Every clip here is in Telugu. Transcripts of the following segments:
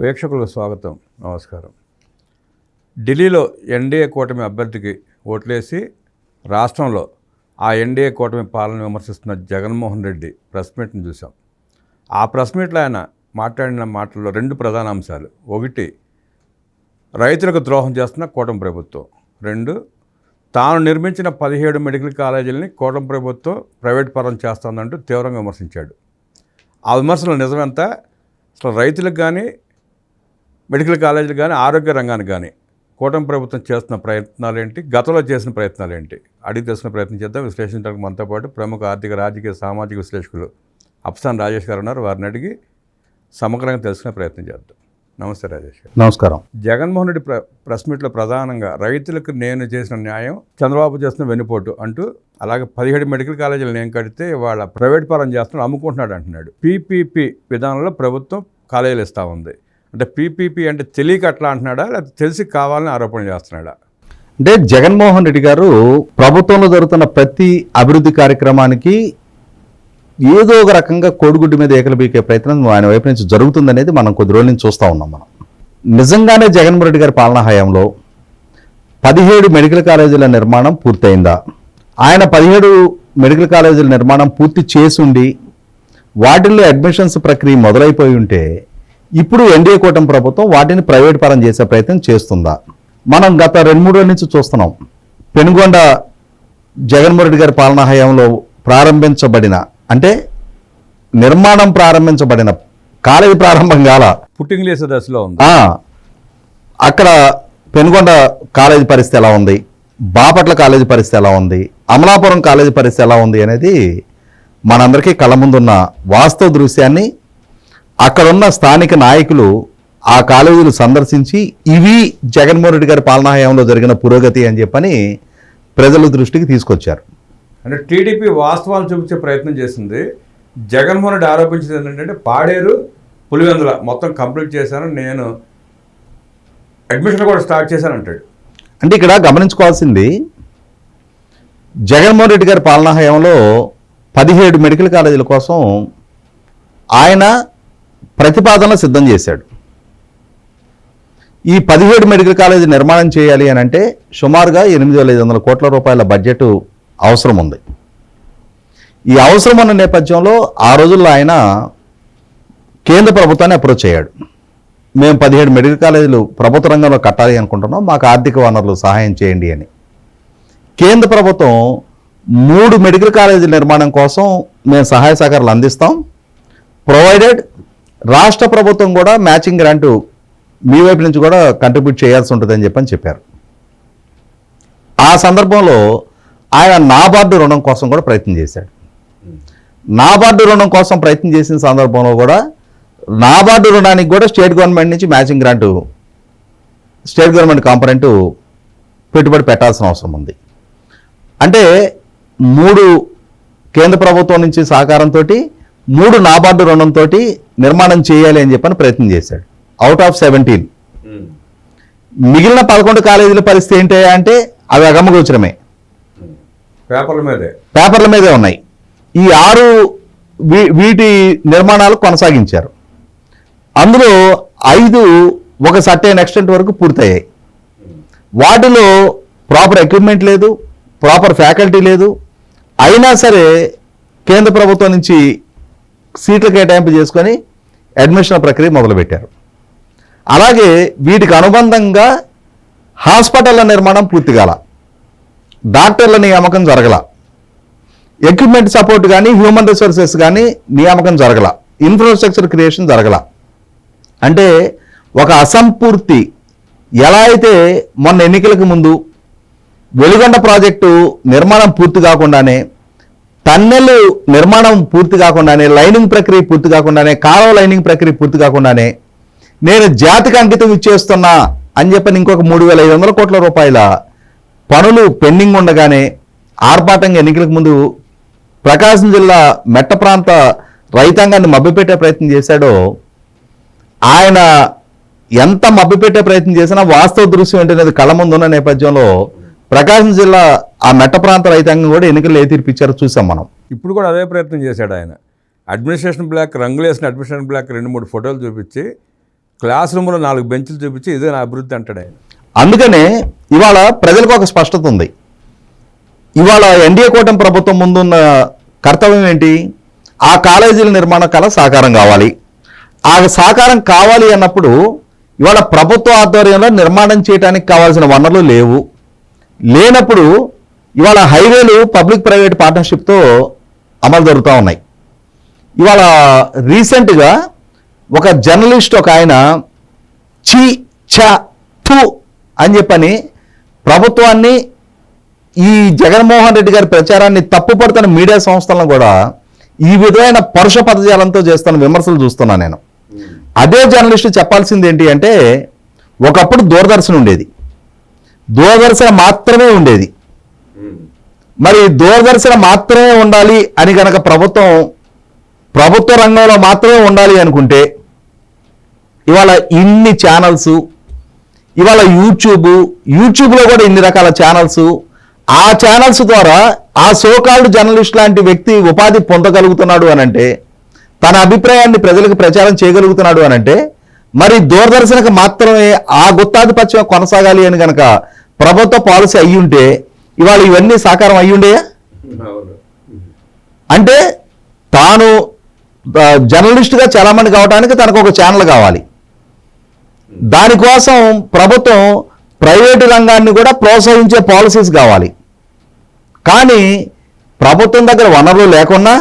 వీక్షకులకు స్వాగతం, నమస్కారం. ఢిల్లీలో ఎన్డీఏ కూటమి అభ్యర్థికి ఓట్లేసి రాష్ట్రంలో ఆ ఎన్డీఏ కూటమి పాలన విమర్శిస్తున్న జగన్మోహన్ రెడ్డి ప్రెస్ మీట్ని చూసాం. ఆ ప్రెస్ మీట్లో ఆయన మాట్లాడిన మాటల్లో రెండు ప్రధాన అంశాలు. ఒకటి, రైతులకు ద్రోహం చేస్తున్న కూటమి ప్రభుత్వం. రెండు, తాను నిర్మించిన 17 మెడికల్ కాలేజీలని కూటమి ప్రభుత్వం ప్రైవేట్ పరం చేస్తుందంటూ తీవ్రంగా విమర్శించాడు. ఆ విమర్శలు నిజమెంత? అసలు రైతులకు కానీ, మెడికల్ కాలేజీలు కానీ, ఆరోగ్య రంగానికి కానీ కూటమి ప్రభుత్వం చేస్తున్న ప్రయత్నాలు ఏంటి, గతంలో చేసిన ప్రయత్నాలు ఏంటి అడిగి తెలుసుకునే ప్రయత్నం చేద్దాం. విశ్లేషించడానికి మనతో పాటు ప్రముఖ ఆర్థిక, రాజకీయ, సామాజిక విశ్లేషకులు అప్సాన్ రాజేష్ గారు ఉన్నారు. వారిని అడిగి సమగ్రంగా తెలుసుకునే ప్రయత్నం చేద్దాం. నమస్తే రాజేష్ గారు. నమస్కారం. జగన్మోహన్ రెడ్డి ప్రెస్ మీట్లో ప్రధానంగా రైతులకు నేను చేసిన న్యాయం, చంద్రబాబు చేస్తున్న వెన్నుపోటు అంటూ, అలాగే 17 మెడికల్ కాలేజీలు నేను కడితే వాళ్ళ ప్రైవేట్ పరం చేస్తున్నాడు, అమ్ముకుంటున్నాడు అంటున్నాడు. పీపీపీ విధానంలో ప్రభుత్వం కాలేజీలు ఇస్తూ ఉంది అంటే పీపీపీ అంటే తెలియక అట్లా అంటున్నాడా, లేకపోతే తెలిసి కావాలని ఆరోపణ చేస్తున్నాడా? అంటే జగన్మోహన్ రెడ్డి గారు ప్రభుత్వంలో జరుగుతున్న ప్రతి అభివృద్ధి కార్యక్రమానికి ఏదో ఒక రకంగా కోడిగుడ్డు మీద ఏకలు బీకే ప్రయత్నం ఆయన వైపు నుంచి జరుగుతుందనేది మనం కొద్ది రోజుల నుంచి చూస్తూ ఉన్నాం. మనం నిజంగానే జగన్మోహన్ రెడ్డి గారి పాలనా హయాంలో 17 మెడికల్ కాలేజీల నిర్మాణం పూర్తయిందా? ఆయన 17 మెడికల్ కాలేజీల నిర్మాణం పూర్తి చేసుండి వాటిల్లో అడ్మిషన్స్ ప్రక్రియ మొదలైపోయి ఉంటే ఇప్పుడు ఎన్డీఏ కూటమి ప్రభుత్వం వాటిని ప్రైవేట్ పరం చేసే ప్రయత్నం చేస్తుందా? మనం గత 2-3 రోజుల నుంచి చూస్తున్నాం. పెనుగొండ జగన్మోహన్ రెడ్డి గారి పాలనా హయాంలో ప్రారంభించబడిన, అంటే నిర్మాణం ప్రారంభించబడిన కాలేజీ ప్రారంభం కాల, పుట్టింగ్ లేసే దశలో ఉంది. అక్కడ పెనుగొండ కాలేజీ పరిస్థితి ఎలా ఉంది, బాపట్ల కాలేజీ పరిస్థితి ఎలా ఉంది, అమలాపురం కాలేజీ పరిస్థితి ఎలా ఉంది అనేది మనందరికీ కళ్ళ ముందున్న వాస్తవ దృశ్యాన్ని అక్కడున్న స్థానిక నాయకులు ఆ కాలేజీలు సందర్శించి ఇవి జగన్మోహన్ రెడ్డి గారి పాలనా హయాంలో జరిగిన పురోగతి అని చెప్పని ప్రజల దృష్టికి తీసుకొచ్చారు. అంటే టీడీపీ వాస్తవాలు చూపించే ప్రయత్నం చేసింది. జగన్మోహన్ రెడ్డి ఆరోపించింది ఏంటంటే పాడేరు, పులివెందుల మొత్తం కంప్లీట్ చేశాను, నేను అడ్మిషన్ కూడా స్టార్ట్ చేశాను అంటాడు. అంటే ఇక్కడ గమనించుకోవాల్సింది, జగన్మోహన్ రెడ్డి గారి పాలనా హయాంలో 17 మెడికల్ కాలేజీల కోసం ఆయన ప్రతిపాదనలు సిద్ధం చేశాడు. ఈ 17 మెడికల్ కాలేజీ నిర్మాణం చేయాలి అని అంటే సుమారుగా 8,500 కోట్ల రూపాయల బడ్జెట్ అవసరం ఉంది. ఈ అవసరం ఉన్న నేపథ్యంలో ఆ రోజుల్లో ఆయన కేంద్ర ప్రభుత్వాన్ని అప్రోచ్ అయ్యాడు. మేము 17 మెడికల్ కాలేజీలు ప్రభుత్వ రంగంలో కట్టాలి అనుకుంటున్నాం, మాకు ఆర్థిక వనరులు సహాయం చేయండి అని. కేంద్ర ప్రభుత్వం 3 మెడికల్ కాలేజీల నిర్మాణం కోసం మేము సహాయ సహకారాలు అందిస్తాం, ప్రొవైడెడ్ రాష్ట్ర ప్రభుత్వం కూడా మ్యాచింగ్ గ్రాంటు మీ వైపు నుంచి కూడా కంట్రిబ్యూట్ చేయాల్సి ఉంటుందని చెప్పారు. ఆ సందర్భంలో ఆయన నాబార్డు రుణం కోసం కూడా ప్రయత్నం చేశాడు. నాబార్డు రుణం కోసం ప్రయత్నం చేసిన సందర్భంలో కూడా నాబార్డు రుణానికి కూడా స్టేట్ గవర్నమెంట్ నుంచి matching grant, state government component పెట్టుబడి పెట్టాల్సిన అవసరం ఉంది. అంటే 3 కేంద్ర ప్రభుత్వం నుంచి సహకారంతో 3 నాబార్డు రుణంతో నిర్మాణం చేయాలి అని చెప్పని ప్రయత్నం చేశాడు. అవుట్ ఆఫ్ 17 మిగిలిన 11 కాలేజీల పరిస్థితి ఏంటి అంటే అవి అగమగోచరమే, పేపర్ల మీదే ఉన్నాయి. ఈ 6 వీటి నిర్మాణాలు కొనసాగించారు. అందులో 5 ఒక సర్టెన్ ఎక్స్టెంట్ వరకు పూర్తయ్యాయి. వాటిలో ప్రాపర్ ఎక్విప్మెంట్ లేదు, ప్రాపర్ ఫ్యాకల్టీ లేదు. అయినా సరే కేంద్ర ప్రభుత్వం నుంచి సీట్ల కేటాయింపు చేసుకొని అడ్మిషన్ ప్రక్రియ మొదలుపెట్టారు. అలాగే వీటికి అనుబంధంగా హాస్పిటళ్ల నిర్మాణం పూర్తి కాల, డాక్టర్ల నియామకం జరగల, ఎక్విప్మెంట్ సపోర్ట్ కానీ హ్యూమన్ రిసోర్సెస్ కానీ నియామకం జరగల, ఇన్ఫ్రాస్ట్రక్చర్ క్రియేషన్ జరగల. అంటే ఒక అసంపూర్తి, ఎలా అయితే మొన్న ఎన్నికలకు ముందు వెలుగొండ ప్రాజెక్టు నిర్మాణం పూర్తి కాకుండానే, టన్నెల్ నిర్మాణం పూర్తి కాకుండానే, లైనింగ్ ప్రక్రియ పూర్తి కాకుండానే, కాలువ లైనింగ్ ప్రక్రియ పూర్తి కాకుండానే నేను జాతికి అంకితం ఇచ్చేస్తున్నా అని చెప్పని ఇంకొక 3,500 కోట్ల రూపాయల పనులు పెండింగ్ ఉండగానే ఆర్భాటంగా ఎన్నికలకు ముందు ప్రకాశం జిల్లా మెట్ట ప్రాంత రైతాంగాన్ని మభ్యపెట్టే ప్రయత్నం చేశాడో, ఆయన ఎంత మభ్యపెట్టే ప్రయత్నం చేసినా వాస్తవ దృశ్యం ఏంటనేది కళ్ళ ముందు ఉన్న నేపథ్యంలో ప్రకాశం జిల్లా ఆ మెట్ట ప్రాంత రైతాంగం కూడా ఎన్నికల్లో ఏ తీర్పిచ్చారో చూసాం మనం. ఇప్పుడు కూడా అదే ప్రయత్నం చేశాడు ఆయన. అడ్మినిస్ట్రేషన్ బ్లాక్, రంగులేసిన అడ్మినిస్ట్రేషన్ బ్లాక్ 2-3 ఫోటోలు చూపించి క్లాస్ రూమ్లో 4 బెంచులు చూపించి ఇదే నా అభివృద్ధి అంటాడు ఆయన. అందుకనే ఇవాళ ప్రజలకు ఒక స్పష్టత ఉంది. ఇవాళ ఎన్డీఏ కూటమి ప్రభుత్వం ముందున్న కర్తవ్యం ఏంటి? ఆ కాలేజీల నిర్మాణ కళ సాకారం కావాలి. ఆ సాకారం కావాలి అన్నప్పుడు ఇవాళ ప్రభుత్వ ఆధ్వర్యంలో నిర్మాణం చేయడానికి కావాల్సిన వనరులు లేనప్పుడు ఇవాళ హైవేలు పబ్లిక్ ప్రైవేట్ పార్ట్నర్షిప్తో అమలు జరుగుతూ ఉన్నాయి. ఇవాళ రీసెంట్గా ఒక జర్నలిస్ట్ ఒక ఆయన చీ ఛ థు అని చెప్పని ప్రభుత్వాన్ని, ఈ జగన్మోహన్ రెడ్డి గారి ప్రచారాన్ని తప్పుపడుతున్న మీడియా సంస్థలను కూడా ఈ విధమైన పరుష పదజాలంతో చేస్తున్న విమర్శలు చూస్తున్నాను నేను. అదే జర్నలిస్టు చెప్పాల్సింది ఏంటి అంటే, ఒకప్పుడు దూరదర్శన్ ఉండేది, దూరదర్శన్ మాత్రమే ఉండేది. మరి దూరదర్శన్ మాత్రమే ఉండాలి అని కనుక ప్రభుత్వ రంగంలో మాత్రమే ఉండాలి అనుకుంటే ఇవాళ ఇన్ని ఛానల్స్, ఇవాళ యూట్యూబ్లో కూడా ఇన్ని రకాల ఛానల్స్, ఆ ఛానల్స్ ద్వారా ఆ సోకాల్డ్ జర్నలిస్ట్ లాంటి వ్యక్తి ఉపాధి పొందగలుగుతున్నాడు అనంటే, తన అభిప్రాయాన్ని ప్రజలకు ప్రచారం చేయగలుగుతున్నాడు అనంటే, మరి దూరదర్శన్కి మాత్రమే ఆ గుత్తాధిపత్యం కొనసాగాలి అని కనుక ప్రభుత్వ పాలసీ అయ్యి ఉంటే ఇవాళ ఇవన్నీ సాకారం అయ్యుండేయా? అంటే తాను జర్నలిస్ట్గా చాలామంది కావడానికి తనకు ఒక ఛానల్ కావాలి. దానికోసం ప్రభుత్వం ప్రైవేటు రంగాన్ని కూడా ప్రోత్సహించే పాలసీస్ కావాలి. కానీ ప్రభుత్వం దగ్గర వనరులు లేకున్నా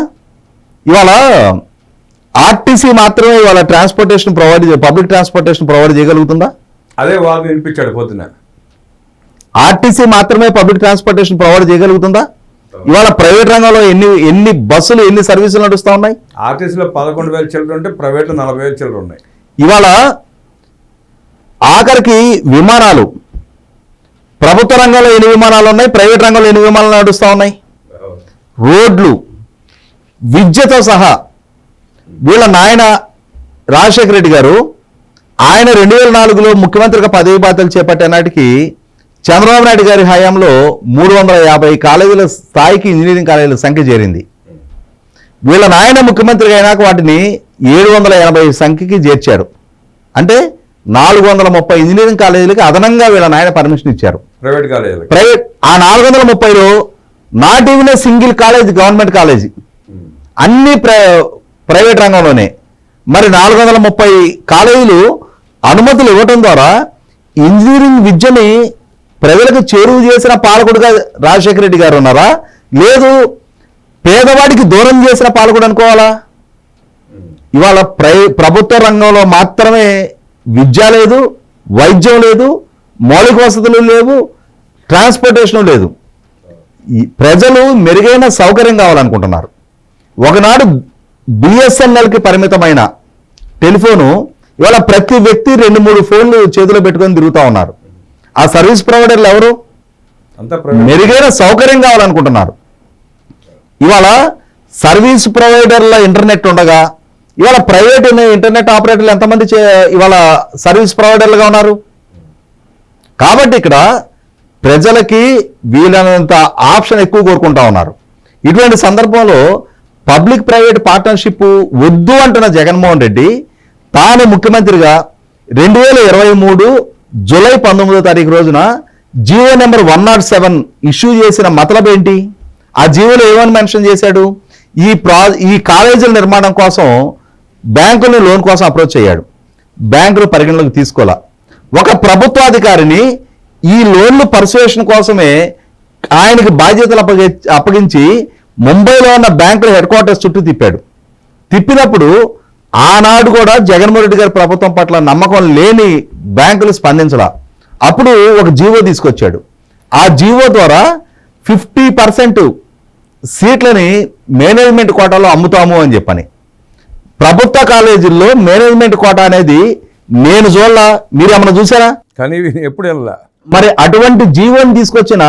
ఇవాళ ఆర్టీసీ మాత్రమే ఇవాళ పబ్లిక్ ట్రాన్స్పోర్టేషన్ ప్రొవైడ్ చేయగలుగుతుందా? అదే వాళ్ళు వినిపించాడు పొద్దున. ఆర్టీసీ మాత్రమే పబ్లిక్ ట్రాన్స్పోర్టేషన్ ప్రొవైడ్ చేయగలుగుతుందా? ఇవాళ ప్రైవేట్ రంగంలో ఎన్ని బస్సులు, ఎన్ని సర్వీసులు నడుస్తూ ఉన్నాయి? ఆర్టీసీలో 11,000 చిల్లర ఉంటే ప్రైవేట్లో 40,000 చిల్లర ఉన్నాయి. ఇవాళ ఆఖరికి విమానాలు, ప్రభుత్వ రంగంలో ఎన్ని విమానాలు ఉన్నాయి, ప్రైవేట్ రంగంలో ఎన్ని విమానాలు నడుస్తూ ఉన్నాయి? రోడ్లు, విద్యతో సహా. వీళ్ళ నాయన రాజశేఖర రెడ్డి గారు ఆయన 2004లో ముఖ్యమంత్రిగా పదవి బాధ్యతలు చేపట్టే నాటికి చంద్రబాబు నాయుడు గారి హయాంలో 350 కాలేజీల స్థాయికి ఇంజనీరింగ్ కాలేజీల సంఖ్య చేరింది. వీళ్ళ నాయన ముఖ్యమంత్రి అయినాక వాటిని 780 సంఖ్యకి చేర్చారు. అంటే 430 ఇంజనీరింగ్ కాలేజీలకి అదనంగా వీళ్ళ నాయన పర్మిషన్ ఇచ్చారు. ప్రైవేట్ ఆ 430లో not even a single college government కాలేజీ, అన్ని ప్రైవేట్ రంగంలోనే. మరి 430 కాలేజీలు అనుమతులు ఇవ్వటం ద్వారా ఇంజనీరింగ్ విద్యని ప్రజలకు చేరువ చేసిన పాలకుడుగా రాజశేఖర రెడ్డి గారు ఉన్నారా, లేదు పేదవాడికి దూరం చేసిన పాలకుడు అనుకోవాలా? ఇవాళ ప్రభుత్వ రంగంలో మాత్రమే విద్య లేదు, వైద్యం లేదు, మౌలిక వసతులు లేవు, ట్రాన్స్పోర్టేషన్ లేదు. ప్రజలు మెరుగైన సౌకర్యం కావాలనుకుంటున్నారు. ఒకనాడు బిఎస్ఎన్ఎల్కి పరిమితమైన టెలిఫోను ఇవాళ ప్రతి వ్యక్తి 2-3 ఫోన్లు చేతిలో పెట్టుకొని తిరుగుతూ ఉన్నారు. ఆ సర్వీస్ ప్రొవైడర్లు ఎవరు? మెరుగైన సౌకర్యం కావాలనుకుంటున్నారు. ఇవాళ సర్వీస్ ప్రొవైడర్ల ఇంటర్నెట్ ఉండగా ఇవాళ ప్రైవేట్ ఇంటర్నెట్ ఆపరేటర్లు ఎంతమంది ఇవాళ సర్వీస్ ప్రొవైడర్లుగా ఉన్నారు? కాబట్టి ఇక్కడ ప్రజలకి వీలైనంత ఆప్షన్ ఎక్కువ కోరుకుంటా ఉన్నారు. ఇటువంటి సందర్భంలో పబ్లిక్ ప్రైవేట్ పార్ట్నర్షిప్ వద్దు అంటున్న జగన్మోహన్ రెడ్డి తాను ముఖ్యమంత్రిగా 2023 జూలై 19వ తారీఖు రోజున జీవో నెంబర్ 107 ఇష్యూ చేసిన మతలబ్ ఏంటి? ఆ జీవోలో ఏమని మెన్షన్ చేశాడు? ఈ కాలేజీల నిర్మాణం కోసం బ్యాంకులను లోన్ కోసం అప్రోచ్ అయ్యాడు. బ్యాంకులు పరిగణలోకి తీసుకోవాలా. ఒక ప్రభుత్వాధికారిని ఈ లోన్లు పర్సువేషన్ కోసమే ఆయనకి బాధ్యతలు అప్పగించి ముంబైలో ఉన్న బ్యాంకుల హెడ్ క్వార్టర్స్ చుట్టూ తిప్పినప్పుడు ఆనాడు కూడా జగన్మోహన్ రెడ్డి గారి ప్రభుత్వం పట్ల నమ్మకం లేని బ్యాంకులు స్పందించలా. అప్పుడు ఒక జీవో తీసుకొచ్చాడు. ఆ జీవో ద్వారా 50% సీట్లని మేనేజ్మెంట్ కోటాలో అమ్ముతాము అని చెప్పని. ప్రభుత్వ కాలేజీల్లో మేనేజ్మెంట్ కోటా అనేది నేను చూడలా, మీరు ఏమన్నా చూసారా? కానీ ఎప్పుడు వెళ్ళా. మరి అటువంటి జీవోని తీసుకొచ్చిన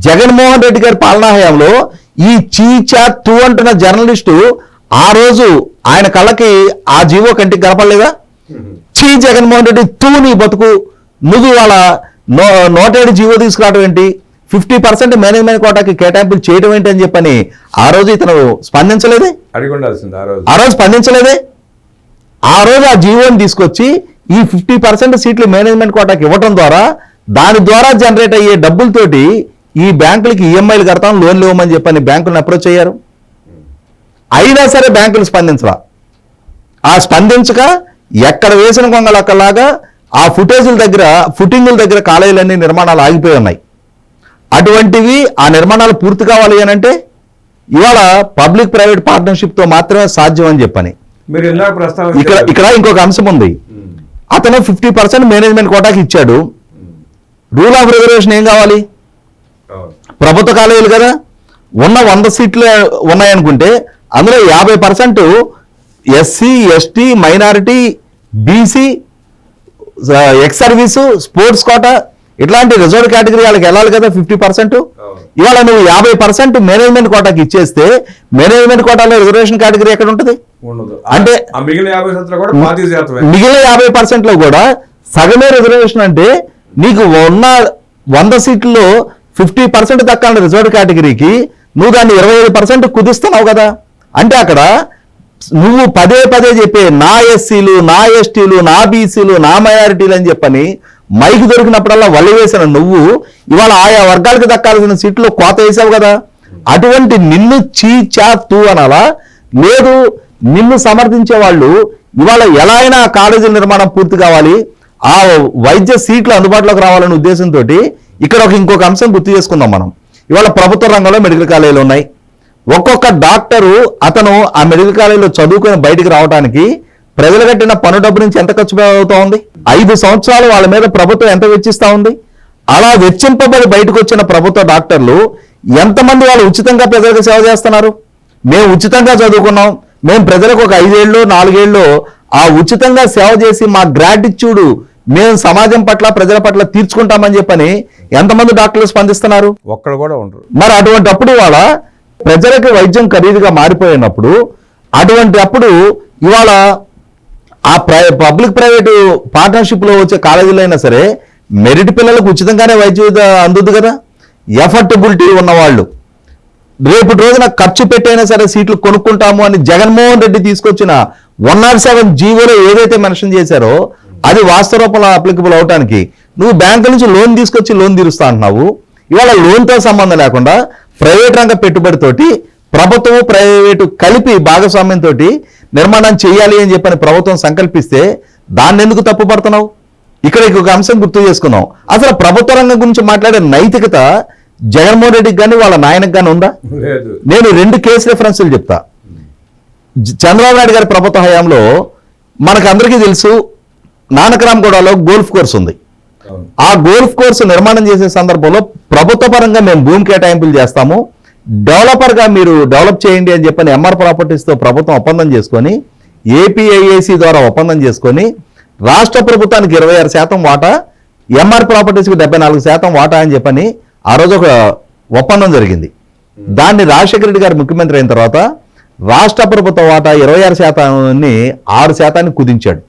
జగన్మోహన్ రెడ్డి గారి పాలనా హయాంలో ఈ చీచా తూ అంటున్న జర్నలిస్టు ఆ రోజు ఆయన కళ్ళకి ఆ జీవో కంటికి కనపడలేదా? చీ జగన్మోహన్ రెడ్డి తూ నీ బతుకు, నువ్వు వాళ్ళ 107 జీవో తీసుకురావడం ఏంటి, 50% మేనేజ్మెంట్ కోటాకి కేటాయింపులు చేయడం ఏంటి అని చెప్పని ఆ రోజు ఇతను స్పందించలేదే? అడిగి ఉండాల్సింది. ఆ రోజు స్పందించలేదే? ఆ రోజు ఆ జీవోని తీసుకొచ్చి ఈ 50% సీట్లు మేనేజ్మెంట్ కోటాకి ఇవ్వడం ద్వారా దాని ద్వారా జనరేట్ అయ్యే డబ్బులతోటి ఈ బ్యాంకులకి ఈఎంఐలు కడతాం, లోన్లు ఇవ్వమని చెప్పని బ్యాంకులను అప్రోచ్ అయ్యారు. అయినా సరే బ్యాంకులు స్పందించరా. ఆ స్పందించక ఎక్కడ వేసిన కొంగలు అక్కడలాగా ఆ ఫుటింగుల దగ్గర కాలేజీలన్నీ నిర్మాణాలు ఆగిపోయి ఉన్నాయి. అటువంటివి ఆ నిర్మాణాలు పూర్తి కావాలి అని అంటే ఇవాళ పబ్లిక్ ప్రైవేట్ పార్ట్నర్షిప్తో మాత్రమే సాధ్యం అని చెప్పని. మీరు ఇక్కడ ఇంకొక అంశం ఉంది. అతను 50% మేనేజ్మెంట్ కోటాకి ఇచ్చాడు. రూల్ ఆఫ్ రిజర్వేషన్ ఏం కావాలి? ప్రభుత్వ కాలేజీలు కదా, ఉన్న 100 సీట్లు ఉన్నాయనుకుంటే అందులో 50% SC, ST, minority, BC, ex service, sports quota ఇట్లాంటి రిజర్వ్ కేటగిరీ వాళ్ళకి వెళ్ళాలి కదా 50%. ఇవాళ నువ్వు 50% మేనేజ్మెంట్ కోటాకి ఇచ్చేస్తే మేనేజ్మెంట్ కోటాలో రిజర్వేషన్ కేటగిరీ ఎక్కడ ఉంటుంది? అంటే మిగిలిన 50%లో కూడా సగమే రిజర్వేషన్. అంటే నీకు ఉన్న 100 సీట్లలో 50% దక్కాలి రిజర్వ్ కేటగిరీకి, నువ్వు దాన్ని 25% కుదిస్తున్నావు కదా. అంటే అక్కడ నువ్వు పదే చెప్పే నా ఎస్సీలు, నా ఎస్టీలు, నా బీసీలు, నా మైనారిటీలు అని చెప్పని మైకి దొరికినప్పుడల్లా వల్లి వేసిన నువ్వు ఇవాళ ఆయా వర్గాలకు దక్కాల్సిన సీట్లు కోత వేసావు కదా. అటువంటి నిన్ను చీ-చా-తూ అనాలా? లేదు, నిన్ను సమర్థించే వాళ్ళు ఇవాళ ఎలా అయినా కాలేజీల నిర్మాణం పూర్తి కావాలి, ఆ వైద్య సీట్లు అందుబాటులోకి రావాలనే ఉద్దేశంతో ఇక్కడ ఇంకొక అంశం గుర్తు చేసుకుందాం మనం. ఇవాళ ప్రభుత్వ రంగంలో మెడికల్ కాలేజీలు ఉన్నాయి. ఒక్కొక్క డాక్టరు అతను ఆ మెడికల్ కాలేజీలో చదువుకొని బయటికి రావడానికి ప్రజలు కట్టిన పన్ను డబ్బు నుంచి ఎంత ఖర్చు అవుతా ఉంది? 5 సంవత్సరాలు వాళ్ళ మీద ప్రభుత్వం ఎంత వెచ్చిస్తూ ఉంది? అలా వెచ్చింపబడి బయటకు వచ్చిన ప్రభుత్వ డాక్టర్లు ఎంతమంది వాళ్ళు ఉచితంగా ప్రజలకు సేవ చేస్తున్నారు? మేము ఉచితంగా చదువుకున్నాం, మేము ప్రజలకు ఒక 5 ఏళ్ళు 4 ఏళ్ళు ఆ ఉచితంగా సేవ చేసి మా గ్రాటిట్యూడ్ మేము సమాజం పట్ల ప్రజల పట్ల తీర్చుకుంటామని చెప్పని ఎంతమంది డాక్టర్లు స్పందిస్తున్నారు? ఒక్కడు కూడా ఉండరు. మరి అటువంటి అప్పుడు ఇవాళ ప్రజలకు వైద్యం ఖరీదుగా మారిపోయినప్పుడు అటువంటి అప్పుడు ఇవాళ ఆ పబ్లిక్ ప్రైవేటు పార్ట్నర్షిప్లో వచ్చే కాలేజీలో అయినా సరే మెరిట్ పిల్లలకు ఉచితంగానే వైద్యం అందుద్దు కదా. ఎఫర్టబిలిటీ ఉన్నవాళ్ళు రేపు రోజున ఖర్చు పెట్టైనా సరే సీట్లు కొనుక్కుంటాము అని జగన్మోహన్ రెడ్డి తీసుకొచ్చిన 107 జీవోలో ఏదైతే మెన్షన్ చేశారో అది వాస్తవ రూపంలో అప్లికబుల్ అవడానికి నువ్వు బ్యాంకు నుంచి లోన్ తీసుకొచ్చి లోన్ తీరుస్తా అంటున్నావు. ఇవాళ లోన్తో సంబంధం లేకుండా ప్రైవేట్ రంగ పెట్టుబడితోటి ప్రభుత్వం ప్రైవేటు కలిపి భాగస్వామ్యంతో నిర్మాణం చేయాలి అని చెప్పని ప్రభుత్వం సంకల్పిస్తే దాన్ని ఎందుకు తప్పుపడుతున్నావు? ఇక్కడ ఒక అంశం గుర్తు చేసుకున్నాం. అసలు ప్రభుత్వ రంగం గురించి మాట్లాడే నైతికత జగన్మోహన్ రెడ్డికి కానీ వాళ్ళ నాయనకు కానీ ఉందా? నేను 2 కేసు రెఫరెన్స్లు చెప్తా. చంద్రబాబు నాయుడు గారి ప్రభుత్వ హయాంలో మనకందరికీ తెలుసు నానకరామ్గూడలో గోల్ఫ్ కోర్స్ ఉంది. ఆ గోల్ఫ్ కోర్సు నిర్మాణం చేసే సందర్భంలో ప్రభుత్వ పరంగా మేము భూమి కేటాయింపులు చేస్తాము, డెవలపర్గా మీరు డెవలప్ చేయండి అని చెప్పని ఎంఆర్ ప్రాపర్టీస్తో ప్రభుత్వం ఒప్పందం చేసుకొని ఏపీఐఏసీ ద్వారా ఒప్పందం చేసుకొని రాష్ట్ర ప్రభుత్వానికి 26% వాటా, ఎంఆర్ ప్రాపర్టీస్కి 74% వాటా అని చెప్పని ఆ రోజు ఒక ఒప్పందం జరిగింది. దాన్ని రాజశేఖర రెడ్డి గారు ముఖ్యమంత్రి అయిన తర్వాత రాష్ట్ర ప్రభుత్వ వాటా 26%ని 6% కుదించాడు.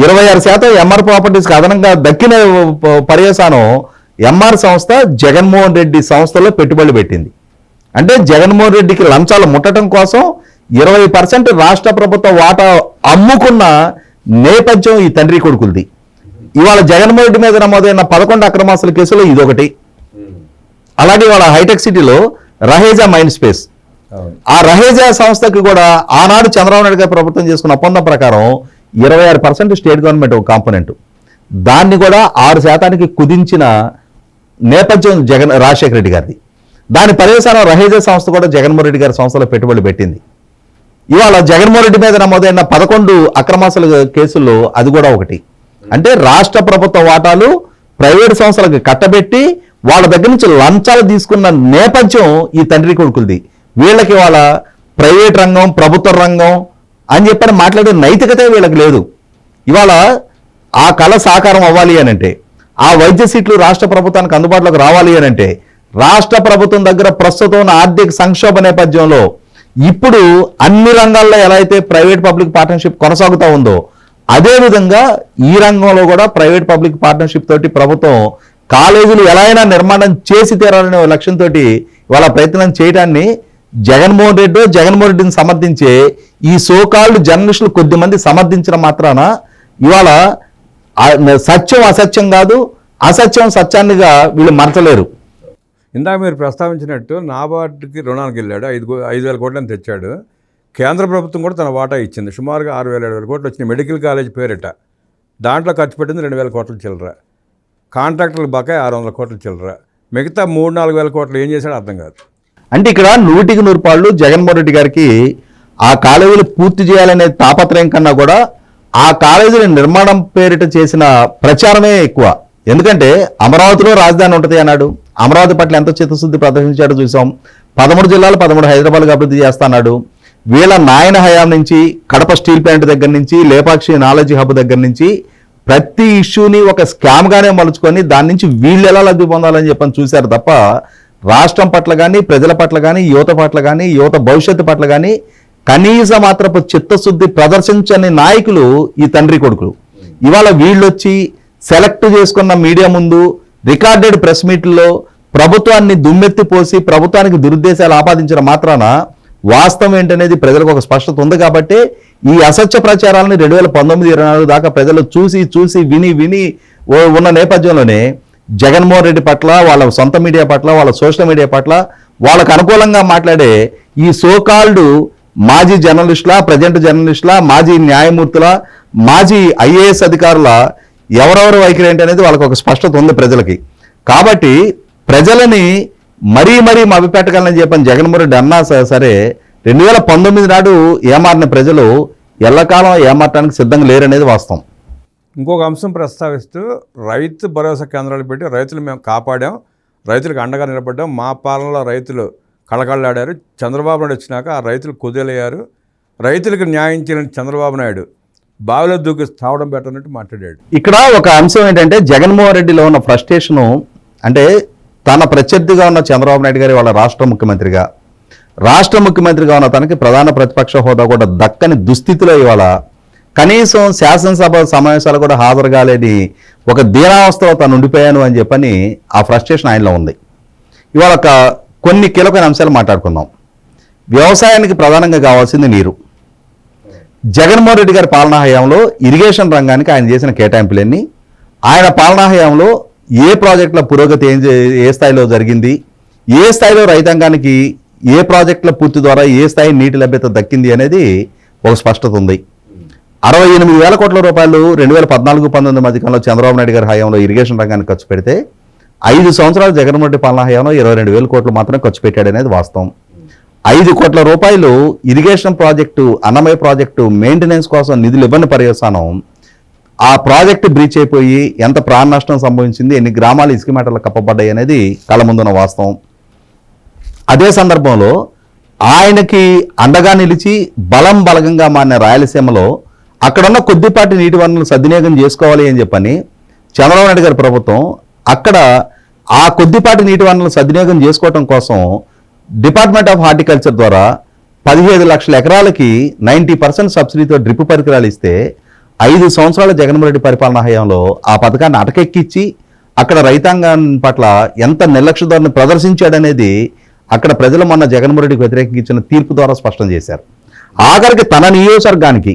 26% ఎంఆర్ ప్రాపర్టీస్కి అదనంగా దక్కిన పర్యవసానం ఎంఆర్ సంస్థ జగన్మోహన్ రెడ్డి సంస్థలో పెట్టుబడులు పెట్టింది. అంటే జగన్మోహన్ రెడ్డికి లంచాలు ముట్టడం కోసం 20% రాష్ట్ర ప్రభుత్వ వాటా అమ్ముకున్న నేపథ్యం ఈ తండ్రి కొడుకులది. ఇవాళ జగన్మోహన్ రెడ్డి మీద నమోదైన 11 అక్రమాస్తుల కేసులో ఇదొకటి. అలాగే ఇవాళ హైటెక్ సిటీలో రహేజా మైండ్ స్పేస్, ఆ రహేజా సంస్థకి కూడా ఆనాడు చంద్రబాబు నాయుడు గారి ప్రభుత్వం చేసుకున్న ఒప్పందం ప్రకారం 26% స్టేట్ గవర్నమెంట్ ఒక కాంపోనెంట్, దాన్ని కూడా 6%కి కుదించిన నేపథ్యం రాజశేఖర రెడ్డి గారిది. దాని పర్యవసానం రహేజా సంస్థ కూడా జగన్మోహన్ రెడ్డి గారి సంస్థలో పెట్టుబడులు పెట్టింది. ఇవాళ జగన్మోహన్ రెడ్డి మీద నమోదైన 11 అక్రమాస్తుల కేసుల్లో అది కూడా ఒకటి. అంటే రాష్ట్ర ప్రభుత్వ వాటాలు ప్రైవేట్ సంస్థలకు కట్టబెట్టి వాళ్ళ దగ్గర నుంచి లంచాలు తీసుకున్న నేపథ్యం ఈ తండ్రి కొడుకులది. వీళ్ళకి వాళ్ళ ప్రైవేట్ రంగం ప్రభుత్వ రంగం అని చెప్పని మాట్లాడే నైతికత వీళ్ళకి లేదు. ఇవాళ ఆ కళ సాకారం అవ్వాలి అనంటే, ఆ వైద్య సీట్లు రాష్ట్ర ప్రభుత్వానికి అందుబాటులోకి రావాలి అనంటే, రాష్ట్ర ప్రభుత్వం దగ్గర ప్రస్తుతం ఉన్న ఆర్థిక సంక్షోభ నేపథ్యంలో ఇప్పుడు అన్ని రంగాల్లో ఎలా అయితే ప్రైవేట్ పబ్లిక్ పార్ట్నర్షిప్ కొనసాగుతూ ఉందో అదేవిధంగా ఈ రంగంలో కూడా ప్రైవేట్ పబ్లిక్ పార్ట్నర్షిప్ తోటి ప్రభుత్వం కాలేజీలు ఎలా అయినా నిర్మాణం చేసి తీరాలనే లక్ష్యంతో ఇవాళ ప్రయత్నం చేయడాన్ని జగన్మోహన్ రెడ్డిని సమర్థించే ఈ సోకాల్డ్ జర్నలిస్టులు కొద్దిమంది సమర్థించిన మాత్రాన ఇవాళ సత్యం అసత్యం కాదు, అసత్యం సత్యాన్నిగా వీళ్ళు మరచలేరు. ఇందాక మీరు ప్రస్తావించినట్టు నాబార్డుకి రుణానికి వెళ్ళాడు, 5,000 కోట్లని తెచ్చాడు. కేంద్ర ప్రభుత్వం కూడా తన వాటా ఇచ్చింది, సుమారుగా 6,000-7,000 కోట్లు వచ్చినాయి మెడికల్ కాలేజ్ పేరిట. దాంట్లో ఖర్చు పెట్టింది 2,000 కోట్ల చిల్లర. కాంట్రాక్టర్లకు బకాయి 600 కోట్ల చిల్లర. మిగతా 3-4 వేల కోట్లు ఏం చేశాడో అర్థం కాదు. అంటే ఇక్కడ 100కి 100 పాళ్ళు జగన్మోహన్ రెడ్డి గారికి ఆ కాలేజీలు పూర్తి చేయాలనే తాపత్రయం కన్నా కూడా ఆ కాలేజీల నిర్మాణం పేరిట చేసిన ప్రచారమే ఎక్కువ. ఎందుకంటే అమరావతిలో రాజధాని ఉంటుంది అన్నాడు, అమరావతి పట్ల ఎంత చిత్తశుద్ధి ప్రదర్శించాడో చూసాం. 13 జిల్లాలు 13 హైదరాబాద్కి అభివృద్ధి చేస్తాడు. వీళ్ళ నాయన హయాం నుంచి కడప స్టీల్ ప్లాంట్ దగ్గర నుంచి లేపాక్షి నాలెడ్జ్ హబ్ దగ్గర నుంచి ప్రతి ఇష్యూని ఒక స్కామ్గానే మలుచుకొని దాని నుంచి వీళ్ళు ఎలా లబ్ధి పొందాలని చెప్పని చూశారు తప్ప రాష్ట్రం పట్ల కానీ, ప్రజల పట్ల కానీ, యువత పట్ల కానీ, యువత భవిష్యత్తు పట్ల కానీ కనీస మాత్రపు చిత్తశుద్ధి ప్రదర్శించని నాయకులు ఈ తండ్రి కొడుకులు. ఇవాళ వీళ్ళొచ్చి సెలెక్ట్ చేసుకున్న మీడియా ముందు రికార్డెడ్ ప్రెస్ మీట్లో ప్రభుత్వాన్ని దుమ్మెత్తిపోసి ప్రభుత్వానికి దురుద్దేశాలు ఆపాదించిన మాత్రాన వాస్తవం ఏంటనేది ప్రజలకు ఒక స్పష్టత ఉంది. కాబట్టి ఈ అసత్య ప్రచారాలని 2019-24 దాకా ప్రజలు చూసి విని ఉన్న నేపథ్యంలోనే జగన్మోహన్ రెడ్డి పట్ల, వాళ్ళ సొంత మీడియా పట్ల, వాళ్ళ సోషల్ మీడియా పట్ల వాళ్ళకు అనుకూలంగా మాట్లాడే ఈ సోకాల్డ్ మాజీ జర్నలిస్టుల, ప్రజెంట్ జర్నలిస్టుల, మాజీ న్యాయమూర్తుల, మాజీ ఐఏఎస్ అధికారుల ఎవరెవరు వైఖరి ఏంటనేది వాళ్ళకు ఒక స్పష్టత ఉంది ప్రజలకి. కాబట్టి ప్రజలని మరీ మభ్యపెట్టగలని చెప్పని జగన్మోహన్ రెడ్డి అన్నా సరే 2019 నాడు ఏమారిన ప్రజలు ఎల్లకాలం ఏమారటానికి సిద్ధంగా లేరనేది వాస్తవం. ఇంకొక అంశం ప్రస్తావిస్తూ రైతు భరోసా కేంద్రాలు పెట్టి రైతులు మేము కాపాడాం, రైతులకు అండగా నిలబడ్డాం, మా పాలనలో రైతులు కళకళలాడారు. చంద్రబాబు నాయుడు వచ్చినాక ఆ రైతులు కుదేలయ్యారు. రైతులకు న్యాయం చేయని చంద్రబాబు నాయుడు బావిలో దూకి తావడం పెట్టనట్టు మాట్లాడాడు. ఇక్కడ ఒక అంశం ఏంటంటే జగన్మోహన్ రెడ్డిలో ఉన్న ఫ్రస్ట్రేషను, అంటే తన ప్రత్యర్థిగా ఉన్న చంద్రబాబు నాయుడు గారి వాళ్ళ రాష్ట్ర ముఖ్యమంత్రిగా ఉన్న తనకి ప్రధాన ప్రతిపక్ష హోదా కూడా దక్కని దుస్థితిలో ఇవాళ కనీసం శాసనసభ సమావేశాలు కూడా హాజరు కాలేని ఒక దీనావస్థలో తను ఉండిపోయాను అని చెప్పని ఆ ఫ్రస్ట్రేషన్ ఆయనలో ఉంది. ఇవాళ కొన్ని కీలకమైన అంశాలు మాట్లాడుకుందాం. వ్యవసాయానికి ప్రధానంగా కావాల్సింది నీరు. జగన్మోహన్ రెడ్డి గారి పాలనా హయాంలో ఇరిగేషన్ రంగానికి ఆయన చేసిన కేటాయింపులన్నీ, ఆయన పాలనా హయాంలో ఏ ప్రాజెక్టుల పురోగతి ఏ స్థాయిలో జరిగింది, ఏ స్థాయిలో రైతాంగానికి ఏ ప్రాజెక్టుల పూర్తి ద్వారా ఏ స్థాయి నీటి లభ్యత దక్కింది అనేది ఒక స్పష్టత ఉంది. 68,000 కోట్ల రూపాయలు 2014-19 మధ్యకాలంలో చంద్రబాబు నాయుడు గారి హయాంలో ఇరిగేషన్ రంగానికి ఖర్చు పెడితే 5 సంవత్సరాలు జగన్మోహన్ రెడ్డి పాలనా హయాంలో 22,000 కోట్లు మాత్రమే ఖర్చు పెట్టాడు అనేది వాస్తవం. 5 కోట్ల రూపాయలు irrigation project, Annamayya project maintenance కోసం నిధులు ఇవ్వని పర్యవసానం ఆ ప్రాజెక్టు బ్రీచ్ అయిపోయి ఎంత ప్రాణ నష్టం సంభవించింది, ఎన్ని గ్రామాలు ఇసుక మేటలు కప్పబడ్డాయి అనేది కళ్ళ ముందున్న వాస్తవం. అదే సందర్భంలో ఆయనకి అండగా నిలిచి బలంగా మారిన రాయలసీమలో అక్కడున్న కొద్దిపాటి నీటి వనరులు సద్వినియోగం చేసుకోవాలి అని చెప్పని చంద్రబాబు నాయుడు గారి ప్రభుత్వం అక్కడ ఆ కొద్దిపాటి నీటి వనరులు సద్వినియోగం చేసుకోవటం కోసం డిపార్ట్మెంట్ ఆఫ్ హార్టికల్చర్ ద్వారా 15 లక్షల ఎకరాలకి 90% సబ్సిడీతో డ్రిప్ పరికరాలు ఇస్తే 5 సంవత్సరాల జగన్మోహన్ రెడ్డి పరిపాలనా హయాంలో ఆ పథకాన్ని అటకెక్కించి అక్కడ రైతాంగం పట్ల ఎంత నిర్లక్ష్య ధోరణి ప్రదర్శించాడనేది అక్కడ ప్రజలు మొన్న జగన్మోహన్ రెడ్డికి వ్యతిరేకంగా ఇచ్చిన తీర్పు ద్వారా స్పష్టం చేశారు. ఆఖరికి తన నియోజకవర్గానికి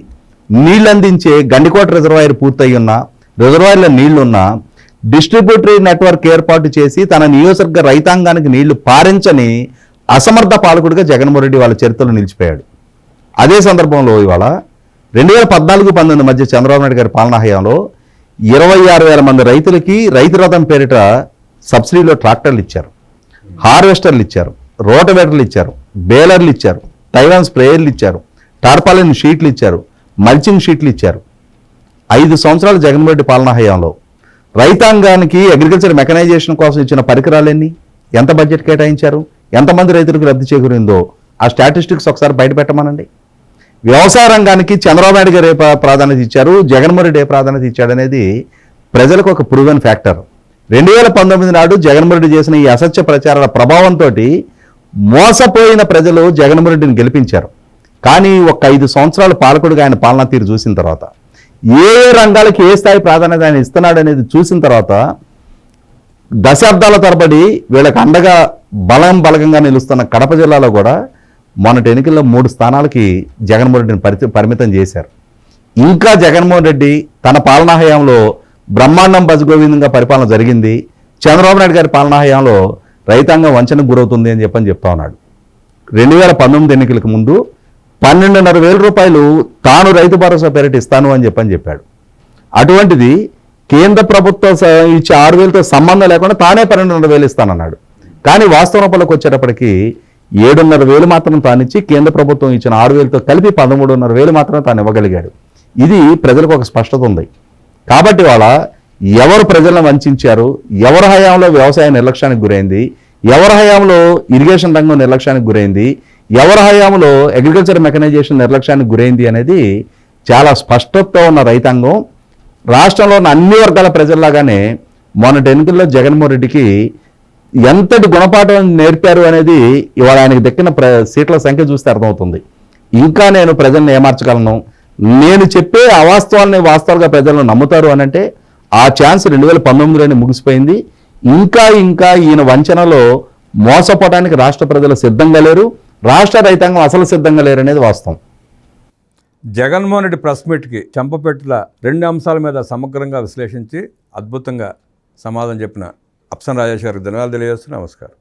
నీళ్లు అందించే గండికోట రిజర్వాయర్ పూర్తయి ఉన్న, రిజర్వాయర్లో నీళ్లున్నా డిస్ట్రిబ్యూటరీ నెట్వర్క్ ఏర్పాటు చేసి తన నియోజకవర్గ రైతాంగానికి నీళ్లు పారించని అసమర్థ పాలకుడిగా జగన్మోహన్ రెడ్డి వాళ్ళ చరిత్రలో నిలిచిపోయాడు. అదే సందర్భంలో ఇవాళ 2014-19 మధ్య చంద్రబాబు నాయుడు గారి పాలనా హయాంలో 26,000 మంది రైతులకి రైతు రథం పేరిట సబ్సిడీలో ట్రాక్టర్లు ఇచ్చారు, హార్వెస్టర్లు ఇచ్చారు, రోటవేటర్లు ఇచ్చారు, బేలర్లు ఇచ్చారు, తైవాన్ స్ప్రేయర్లు ఇచ్చారు, టార్పాలిన్ షీట్లు ఇచ్చారు, మల్చింగ్ షీట్లు ఇచ్చారు. 5 సంవత్సరాలు జగన్మోహన్ రెడ్డి పాలనా హయాంలో రైతాంగానికి అగ్రికల్చర్ మెకనైజేషన్ కోసం ఇచ్చిన పరికరాలన్నీ ఎంత బడ్జెట్ కేటాయించారు, ఎంతమంది రైతులకు లబ్ధి చేకూరిందో ఆ స్టాటిస్టిక్స్ ఒకసారి బయట పెట్టమనండి. వ్యవసాయ రంగానికి చంద్రబాబు నాయుడు గారు ఏ ప్రాధాన్యత ఇచ్చారు, జగన్మోహన్ రెడ్డి ఏ ప్రాధాన్యత ఇచ్చాడనేది ప్రజలకు ఒక ప్రూవెన్ ఫ్యాక్టర్. 2019 నాడు జగన్మోహన్ రెడ్డి చేసిన ఈ అసత్య ప్రచారాల ప్రభావంతో మోసపోయిన ప్రజలు జగన్మోహన్ రెడ్డిని గెలిపించారు. కానీ ఒక 5 సంవత్సరాల పాలకుడిగా ఆయన పాలనా తీరు చూసిన తర్వాత, ఏ రంగాలకి ఏ స్థాయి ప్రాధాన్యత ఆయన ఇస్తున్నాడు అనేది చూసిన తర్వాత దశాబ్దాల తరబడి వీళ్ళకి అండగా బలంగా నిలుస్తున్న కడప జిల్లాలో కూడా మొన్నటి ఎన్నికల్లో 3 స్థానాలకి జగన్మోహన్ రెడ్డిని పరిమితం చేశారు. ఇంకా జగన్మోహన్ రెడ్డి తన పాలనా హయాంలో బ్రహ్మాండం బజగోవిందంగా పరిపాలన జరిగింది, చంద్రబాబు నాయుడు గారి పాలనా హయాంలో రైతాంగం వంచనకు గురవుతుంది అని చెప్తా ఉన్నాడు. 2019 ఎన్నికలకు ముందు 12,500 రూపాయలు తాను రైతు భరోసా పేరిట ఇస్తాను అని చెప్పాడు. అటువంటిది కేంద్ర ప్రభుత్వం ఇచ్చే 6,000తో సంబంధం లేకుండా తానే 12,500 ఇస్తానన్నాడు. కానీ వాస్తవ రూపాయలకు వచ్చేటప్పటికి 7,500 మాత్రం తానిచ్చి కేంద్ర ప్రభుత్వం ఇచ్చిన 6,000తో కలిపి 13,500 మాత్రం తాను ఇవ్వగలిగాడు. ఇది ప్రజలకు ఒక స్పష్టత ఉంది. కాబట్టి వాళ్ళ ఎవరు ప్రజలను వంచారు, ఎవరి హయాంలో వ్యవసాయ నిర్లక్ష్యానికి గురైంది, ఎవరి హయాంలో ఇరిగేషన్ రంగం నిర్లక్ష్యానికి గురైంది, ఎవరి హయాంలో అగ్రికల్చర్ మెకనైజేషన్ నిర్లక్ష్యానికి గురైంది అనేది చాలా స్పష్టతతో ఉన్న రైతాంగం రాష్ట్రంలో ఉన్న అన్ని వర్గాల ప్రజల్లాగానే మొన్నటి ఎన్నికల్లో జగన్మోహన్ రెడ్డికి ఎంతటి గుణపాఠం నేర్పారు అనేది ఇవాళ ఆయనకు దక్కిన సీట్ల సంఖ్య చూస్తే అర్థమవుతుంది. ఇంకా నేను ప్రజల్ని ఏమార్చగలను, నేను చెప్పే అవాస్తవాలని వాస్తవాలుగా ప్రజలను నమ్ముతారు అనంటే ఆ ఛాన్స్ 2019లోనే ముగిసిపోయింది. ఇంకా ఈయన వంచనలో మోసపోవడానికి రాష్ట్ర ప్రజలు సిద్ధంగా లేరు, రాష్ట్ర రైతాంగం అసలు సిద్ధంగా లేరు అనేది వాస్తవం. జగన్మోహన్ రెడ్డి ప్రెస్ మీట్కి చెంపపెట్టుల 2 అంశాల మీద సమగ్రంగా విశ్లేషించి అద్భుతంగా సమాధానం చెప్పిన అప్సన్ రాజేష్ గారికి ధన్యవాదాలు తెలియజేస్తున్నాను. నమస్కారం.